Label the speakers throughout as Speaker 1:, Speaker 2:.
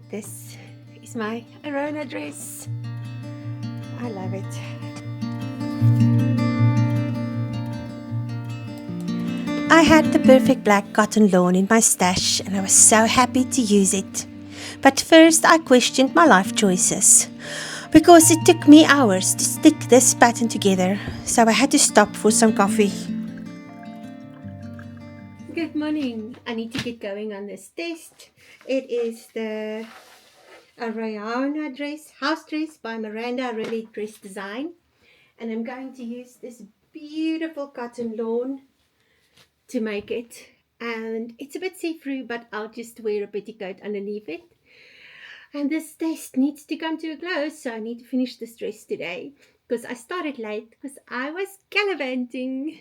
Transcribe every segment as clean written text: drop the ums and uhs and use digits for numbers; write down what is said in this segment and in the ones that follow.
Speaker 1: This is my Aronia dress. I love it. I had the perfect black cotton lawn in my stash and I was so happy to use it. But first I questioned my life choices because it took me hours to stick this pattern together, so I had to stop for some coffee. Good morning. I need to get going on this test. It is the Aronia House Dress by Miranda Really Dress Design, and I'm going to use this beautiful cotton lawn to make it, and it's a bit see-through, but I'll just wear a petticoat underneath it. And this test needs to come to a close, so I need to finish this dress today because I started late because I was gallivanting.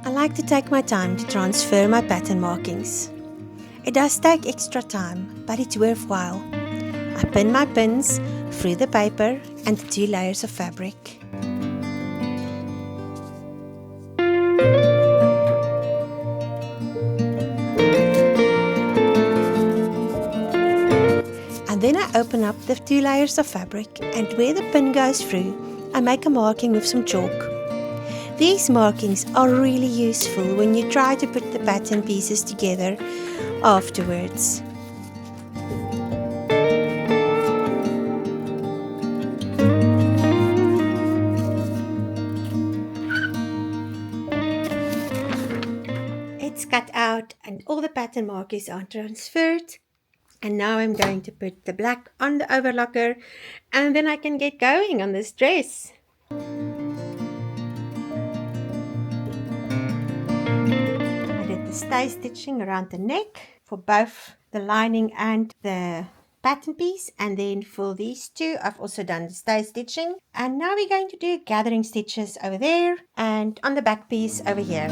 Speaker 1: I like to take my time to transfer my pattern markings. It does take extra time, but it's worthwhile. I pin my pins through the paper and the 2 layers of fabric. And then I open up the 2 layers of fabric, and where the pin goes through, I make a marking with some chalk. These markings are really useful when you try to put the pattern pieces together afterwards. It's cut out and all the pattern markings are transferred. And now I'm going to put the black on the overlocker, and then I can get going on this dress. I did the stay stitching around the neck for both the lining and the pattern piece, and then for these two I've also done the stay stitching. And now we're going to do gathering stitches over there and on the back piece over here.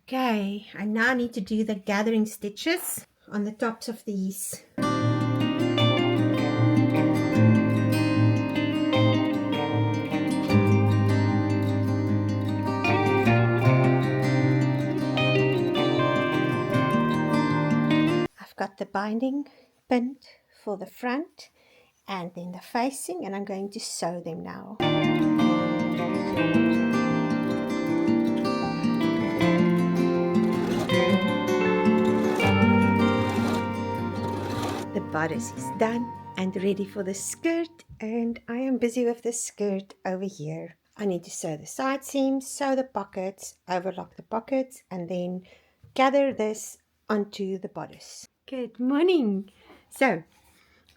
Speaker 1: Okay, I now need to do the gathering stitches on the tops of these. I've got the binding pinned for the front and then the facing, and I'm going to sew them now. The bodice is done and ready for the skirt, and I am busy with the skirt over here. I need to sew the side seams, sew the pockets, overlock the pockets, and then gather this onto the bodice. Good morning. So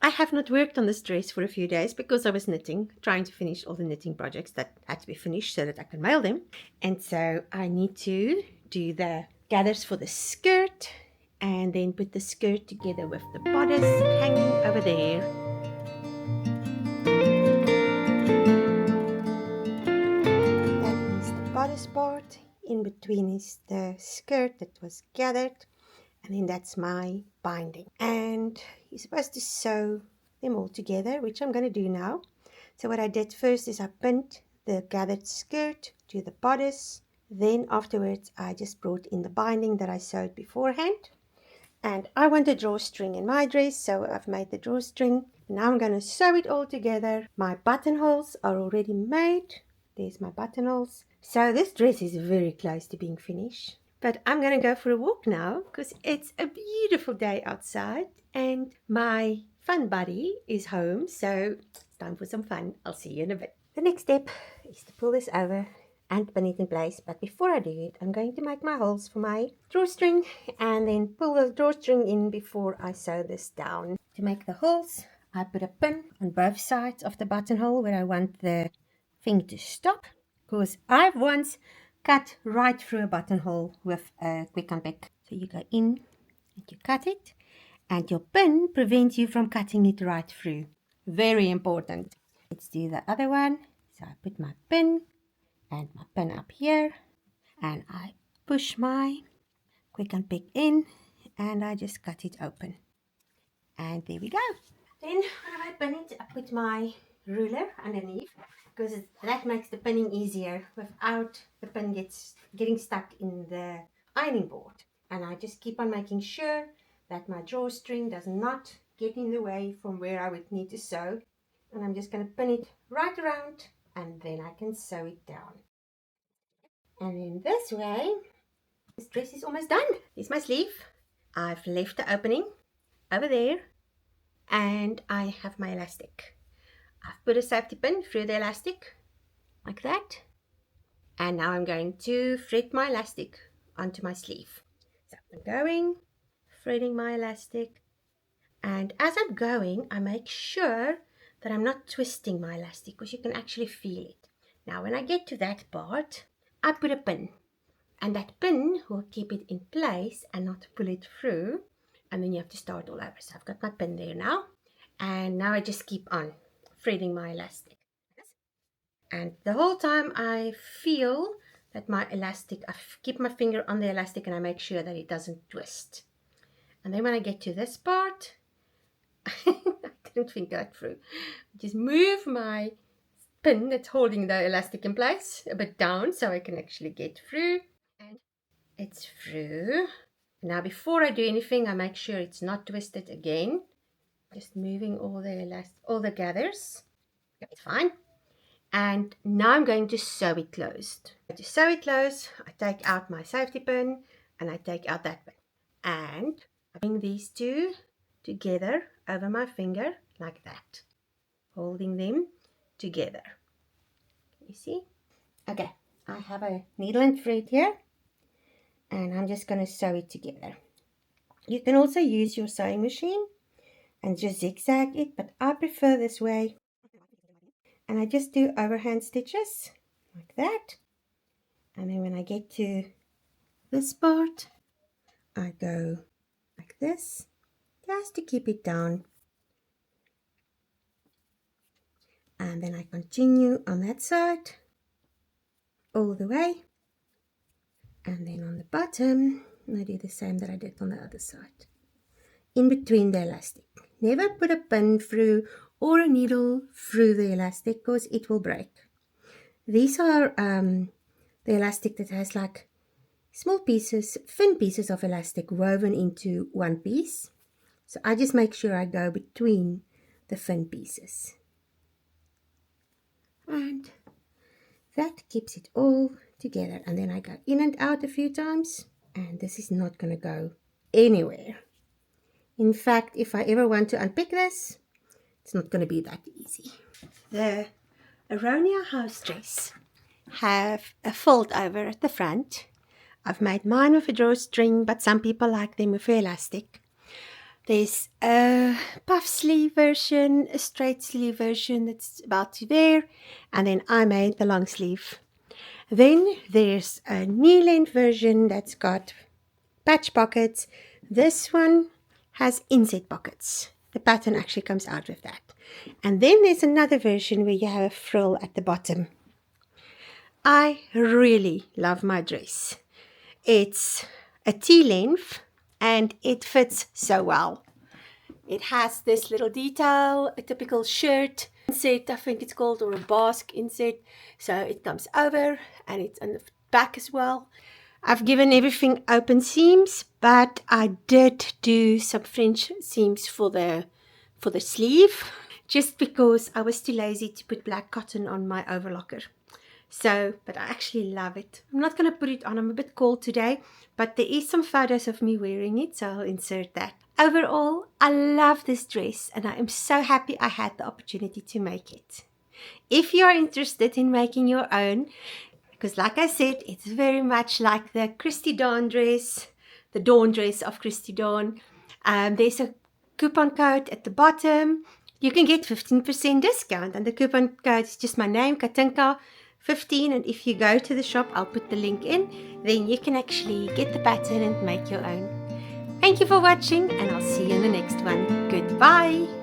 Speaker 1: I have not worked on this dress for a few days because I was knitting, trying to finish all the knitting projects that had to be finished so that I can mail them. And so I need to do the gathers for the skirt and then put the skirt together with the bodice hanging over there. That is the bodice part. In between is the skirt that was gathered. And then that's my binding. And you're supposed to sew them all together, which I'm going to do now. So what I did first is I pinned the gathered skirt to the bodice. Then afterwards I just brought in the binding that I sewed beforehand. And I want a drawstring in my dress, so I've made the drawstring. Now I'm going to sew it all together. My buttonholes are already made. There's my buttonholes. So this dress is very close to being finished. But I'm going to go for a walk now because it's a beautiful day outside and my fun buddy is home. So it's time for some fun. I'll see you in a bit. The next step is to pull this over and pin it in place. But before I do it, I'm going to make my holes for my drawstring and then pull the drawstring in before I sew this down. To make the holes, I put a pin on both sides of the buttonhole where I want the thing to stop, because I've once cut right through a buttonhole with a quick unpick. So you go in and you cut it, and your pin prevents you from cutting it right through. Very important. Let's do the other one. So I put my pin and my pin up here, and I push my quick unpick in, and I just cut it open. And there we go. Then when I pin it, I put my ruler underneath, because that makes the pinning easier without the pin getting stuck in the ironing board. And I just keep on making sure that my drawstring does not get in the way from where I would need to sew. And I'm just going to pin it right around, and then I can sew it down. And in this way, this dress is almost done. Here's my sleeve. I've left the opening over there, and I have my elastic. I've put a safety pin through the elastic like that, and now I'm going to thread my elastic onto my sleeve. So I'm going, threading my elastic, and as I'm going, I make sure that I'm not twisting my elastic, because you can actually feel it. Now when I get to that part, I put a pin, and that pin will keep it in place and not pull it through, and then you have to start all over. So I've got my pin there now, and now I just keep on threading my elastic. And the whole time I feel that my elastic, I keep my finger on the elastic and I make sure that it doesn't twist. And then when I get to this part, I didn't think that through. Just move my pin that's holding the elastic in place a bit down so I can actually get through. And it's through. Now before I do anything, I make sure it's not twisted again. Just moving all the gathers. It's fine. And now I'm going to sew it closed. To sew it closed, I take out my safety pin and I take out that pin. And I bring these two together over my finger like that, holding them together. You see? Okay, I have a needle and thread here, and I'm just going to sew it together. You can also use your sewing machine and just zigzag it, but I prefer this way. And I just do overhand stitches like that, and then when I get to this part, I go like this just to keep it down, and then I continue on that side all the way, and then on the bottom I do the same that I did on the other side, in between the elastic. Never put a pin through or a needle through the elastic, because it will break. These are the elastic that has like small pieces, thin pieces of elastic woven into one piece. So I just make sure I go between the thin pieces. And that keeps it all together. And then I go in and out a few times. And this is not going to go anywhere. In fact, if I ever want to unpick this, it's not going to be that easy. The Aronia House Dress have a fold over at the front. I've made mine with a drawstring, but some people like them with elastic. There's a puff sleeve version, a straight sleeve version that's about there, and then I made the long sleeve. Then there's a knee length version that's got patch pockets. This one has inset pockets. The pattern actually comes out with that. And then there's another version where you have a frill at the bottom. I really love my dress. It's a T-length and it fits so well. It has this little detail, a typical shirt inset, I think it's called, or a basque inset. So it comes over and it's on the back as well. I've given everything open seams, but I did do some French seams for the sleeve, just because I was too lazy to put black cotton on my overlocker. So, but I actually love it. I'm not going to put it on. I'm a bit cold today, but there is some photos of me wearing it, so I'll insert that. Overall, I love this dress and I am so happy I had the opportunity to make it. If you are interested in making your own, because like I said, it's very much like the Christy Dawn dress, the Dawn dress of Christy Dawn. There's a coupon code at the bottom. You can get 15% discount, and the coupon code is just my name, Katinka 15, and if you go to the shop, I'll put the link in, then you can actually get the pattern and make your own. Thank you for watching, and I'll see you in the next one. Goodbye.